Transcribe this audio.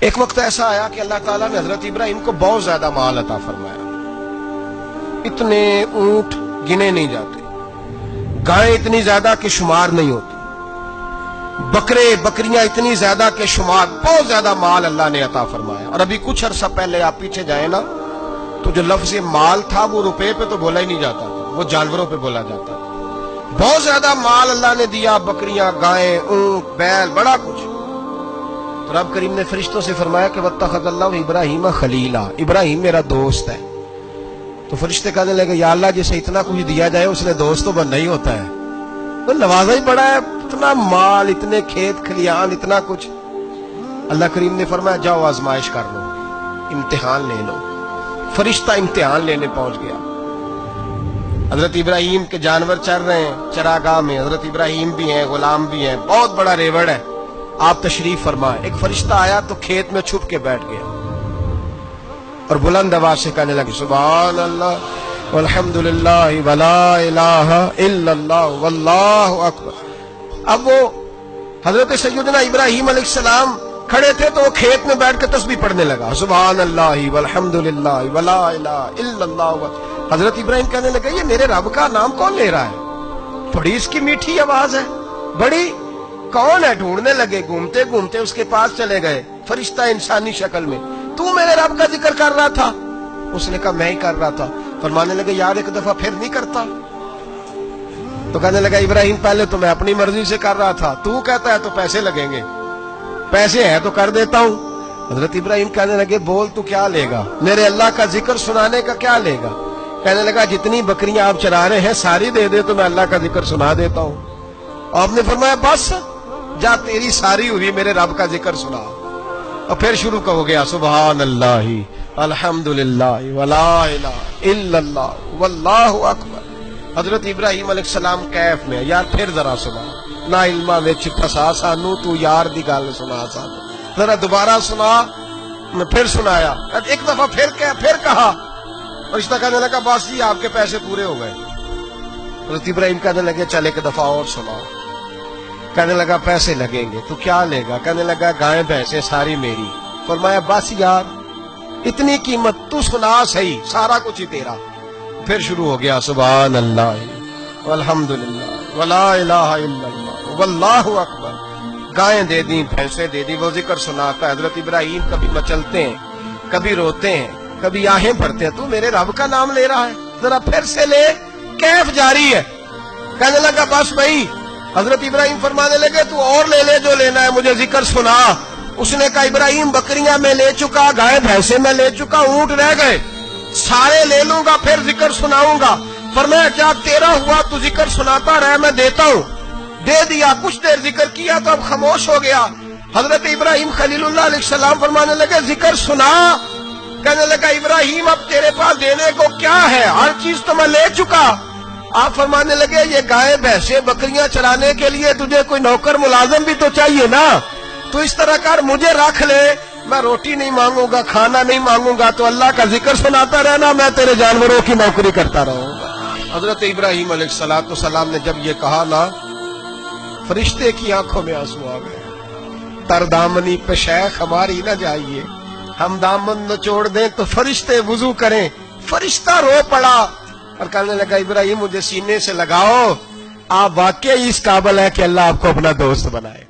ایک وقت ایسا آیا کہ اللہ تعالیٰ نے حضرت ابراہیم کو بہت زیادہ مال عطا فرمایا. اتنے اونٹ گنے نہیں جاتے، گائیں اتنی زیادہ کہ شمار نہیں ہوتی، بکرے بکریاں اتنی زیادہ کہ شمار، بہت زیادہ مال اللہ نے عطا فرمایا. اور ابھی کچھ عرصہ پہلے آپ پیچھے جائیں نا تو جو لفظ مال تھا وہ روپے پہ تو بولا ہی نہیں جاتا تھا، وہ جانوروں پہ بولا جاتا تھا. بہت زیادہ مال اللہ نے دیا، بکریاں، گائیں، اونٹ، بیل، بڑا کچھ. تو رب کریم نے فرشتوں سے فرمایا کہ واتخذ اللہ ابراہیم خلیلا، ابراہیم میرا دوست ہے. تو فرشتے کہنے لگے یا اللہ جسے اتنا کچھ دیا جائے اس نے دوست تو بننا ہی ہوتا ہے، تو نوازا ہی پڑا ہے، اتنا مال، اتنے کھیت کھلیان، اتنا کچھ. اللہ کریم نے فرمایا جاؤ آزمائش کر لو، امتحان لے لو. فرشتہ امتحان لینے پہنچ گیا. حضرت ابراہیم کے جانور چر رہے ہیں چراگاہ میں، حضرت ابراہیم بھی ہیں، غلام بھی ہیں، بہت بڑا ریوڑ ہے. آپ تشریف فرمائے. ایک فرشتہ آیا تو کھیت میں چھپ کے بیٹھ گیا اور بلند آواز سے کہنے لگے سبحان اللہ والحمدللہ ولا الہ الا اللہ واللہ اکبر. اب وہ حضرت سیدنا ابراہیم علیہ السلام کھڑے تھے تو وہ کھیت میں بیٹھ کے تسبیح پڑھنے لگا سبحان اللہ والحمدللہ ولا الہ الا اللہ. حضرت ابراہیم کہنے لگے یہ میرے رب کا نام کون لے رہا ہے؟ بڑی اس کی میٹھی آواز ہے، بڑی، کون ہے؟ ڈھونڈنے لگے، گھومتے گھومتے اس کے پاس چلے گئے. فرشتہ انسانی شکل میں، تو میرے رب کا ذکر کر رہا تھا؟ اس نے کہا میں ہی کر رہا تھا. فرمانے لگے یار ایک دفعہ پھر نہیں کرتا؟ تو کہنے لگا ابراہیم پہلے تو میں اپنی مرضی سے کر رہا تھا، تو کہتا ہے تو پیسے لگیں گے، پیسے ہیں تو کر دیتا ہوں. حضرت ابراہیم کہنے لگے بول تو کیا لے گا؟ میرے اللہ کا ذکر سنانے کا کیا لے گا؟ کہنے لگا جتنی بکریاں آپ چرا رہے ہیں ساری دے دے تو میں اللہ کا ذکر سنا دیتا ہوں. آپ نے فرمایا بس جا تیری ساری ہوئی میرے رب کا ذکر سنا. اور پھر شروع ہو گیا سبحان اللہ الحمدللہ ولا الہ الا اللہ واللہ اکبر. حضرت ابراہیم علیہ السلام کیف میں یار پھر ذرا سنا، نا علما وچ پھسا سانو تو یار دی گل سنا سانو، ذرا دوبارہ سنا. میں پھر سنایا، ایک دفعہ پھر کہا. فرشتہ کہنے لگا بس جی آپ کے پیسے پورے ہو گئے. حضرت ابراہیم کہنے لگے چل ایک دفعہ اور سناؤ. کہنے لگا پیسے لگیں گے. تو کیا لے گا؟ کہنے لگا گائیں بھینسیں ساری میری. فرمایا بس یار اتنی قیمت، تو سنا صحیح، سارا کچھ ہی تیرا. پھر شروع ہو گیا سبحان اللہ والحمدللہ ولا الہ الا اللہ واللہ اکبر. گائیں دے دی، بھینسیں دے دی، وہ ذکر سناتا. حضرت ابراہیم کبھی مچلتے ہیں، کبھی روتے ہیں، کبھی آہیں بھرتے ہیں. تو میرے رب کا نام لے رہا ہے، ذرا پھر سے لے. کیف جاری ہے. کہنے لگا بس بھائی. حضرت ابراہیم فرمانے لگے تو اور لے لے جو لینا ہے، مجھے ذکر سنا. اس نے کہا ابراہیم بکریاں میں لے چکا، گائے بھینسیں میں لے چکا، اونٹ رہ گئے، سارے لے لوں گا پھر ذکر سناؤں گا. فرمایا کیا تیرا ہوا تو ذکر سناتا رہے، میں دیتا ہوں. دے دیا. کچھ دیر ذکر کیا تو اب خاموش ہو گیا. حضرت ابراہیم خلیل اللہ علیہ السلام فرمانے لگے ذکر سنا. کہنے لگا ابراہیم اب تیرے پاس دینے کو کیا ہے؟ ہر چیز تو میں لے چکا. آپ فرمانے لگے یہ گائے بھینسیں بکریاں چرانے کے لیے تجھے کوئی نوکر ملازم بھی تو چاہیے نا. تو اس طرح کر مجھے رکھ لے، میں روٹی نہیں مانگوں گا، کھانا نہیں مانگوں گا، تو اللہ کا ذکر سناتا رہنا، میں تیرے جانوروں کی نوکری کرتا رہوں گا. حضرت ابراہیم علیہ السلام نے جب یہ کہا نا، فرشتے کی آنکھوں میں آنسو آ گئے. تردامنی پہ شیخ ہماری نہ جائیے، ہم دامن نچوڑ دیں تو فرشتے وضو کریں. فرشتہ رو پڑا اور کہنے لگا ابراہیم مجھے سینے سے لگاؤ، آپ واقعی اس قابل ہے کہ اللہ آپ کو اپنا دوست بنائے.